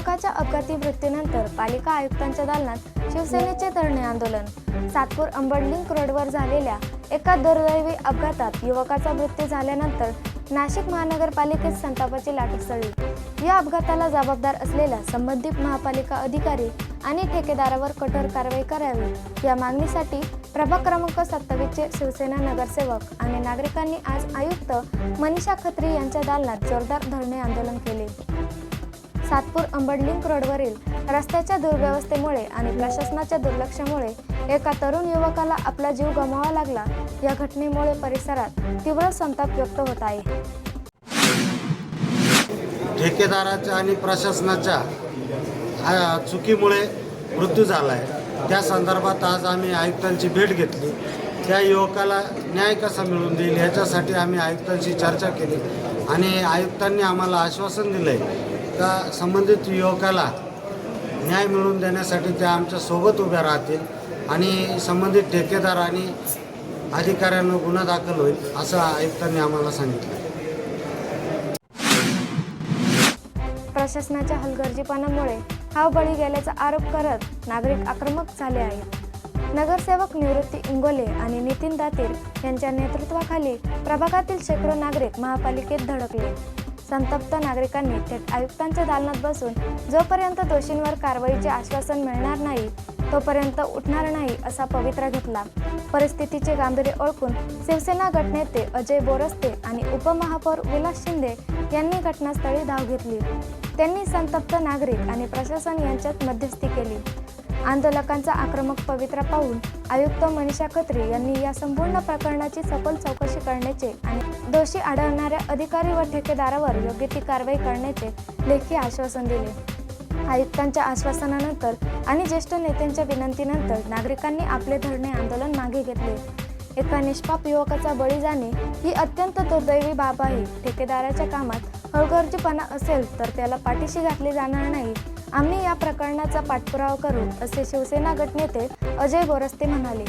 युवकाच्या अपघाती मृत्यूनंतर पालिका आयुक्तांच्या दालनात शिवसेनेचे धरणे आंदोलन। सातपूर अंबड लिंक रोडवर झालेल्या एका दुर्दैवी अपघातात युवकाचा मृत्यू झाल्यानंतर नाशिक महानगरपालिकेत संतापाची लाट उसळली। या अपघाताला जबाबदार असलेल्या संबंधित महापालिका अधिकारी आणि ठेकेदारावर कठोर कारवाई करावी या मागणीसाठी प्रभाग क्रमांक 27 चे शिवसेना नगरसेवक आणि नागरिकांनी आज आयुक्त मनीषा खत्री यांच्या दालनात जोरदार धरणे आंदोलन केले। सातपूर अंबड लिंक रोडवरील रस्त्याच्या दुर्व्यवस्थेमुळे आणि प्रशासनाच्या दुर्लक्षामुळे एका तरुण युवकाला आपला जीव गमवावा लागला। या घटनेमुळे परिसरात तीव्र संताप व्यक्त होत आहे। ठेकेदाराच्या आणि प्रशासनाच्या चुकीमुळे मृत्यू झाला आहे। त्या संदर्भात आज आम्ही आयुक्तांची भेट घेतली। त्या युवकाला न्याय कसा मिळवून देईल याच्यासाठी आम्ही आयुक्तांशी चर्चा केली आणि आयुक्तांनी आम्हाला आश्वासन दिले का संबंधित युवकाला न्याय मिळवून देण्यासाठी ते आमच्या सोबत उभ्या राहतील आणि संबंधित ठेकेदार आणि अधिकाऱ्यांवर गुन्हा दाखल होईल असं आयुक्तांनी आम्हाला सांगितलं। प्रशासनाच्या हलगर्जीपणामुळे हा बळी गेल्याचा आरोप करत नागरिक आक्रमक झाले आहेत। नगरसेवक निवृत्ती इंगोले आणि नितीन दातीर यांच्या नेतृत्वाखाली प्रभागातील शेकडो नागरिक महापालिकेत धडकले। संतप्त नागरिकांनी थेट आयुक्तांच्या दालनात बसून जोपर्यंत दोषींवर कारवाईचे आश्वासन मिळणार नाही तोपर्यंत उठणार नाही असा पवित्रा घेतला। परिस्थितीचे गांभीर्य ओळखून शिवसेना गटनेते अजय बोरस्ते आणि उपमहापौर विलास शिंदे यांनी घटनास्थळी धाव घेतली। त्यांनी संतप्त नागरिक आणि प्रशासन यांच्यात मध्यस्थी केली। आंदोलकांचा आक्रमक पवित्रा पाहून आयुक्त मनीषा खत्री यांनी या संपूर्ण प्रकरणाची सखोल चौकशी करण्याचे आणि दोषी आढळणाऱ्या अधिकारी व ठेकेदारावर योग्य ती कारवाई करण्याचे लेखी आश्वासन दिले। आयुक्तांच्या आश्वासनानंतर आणि ज्येष्ठ नेत्यांच्या विनंतीनंतर नागरिकांनी आपले धरणे आंदोलन मागे घेतले। एका निष्पाप युवकाचा बळी जाणे ही अत्यंत दुर्दैवी बाब आहे। ठेकेदाराच्या कामात हलगर्जीपणा असेल तर त्याला पाठीशी घातले जाणार नाही। आम्ही या प्रकरणाचा पाठपुरावा करू असे शिवसेना गटनेते अजय बोरस्ते म्हणाले।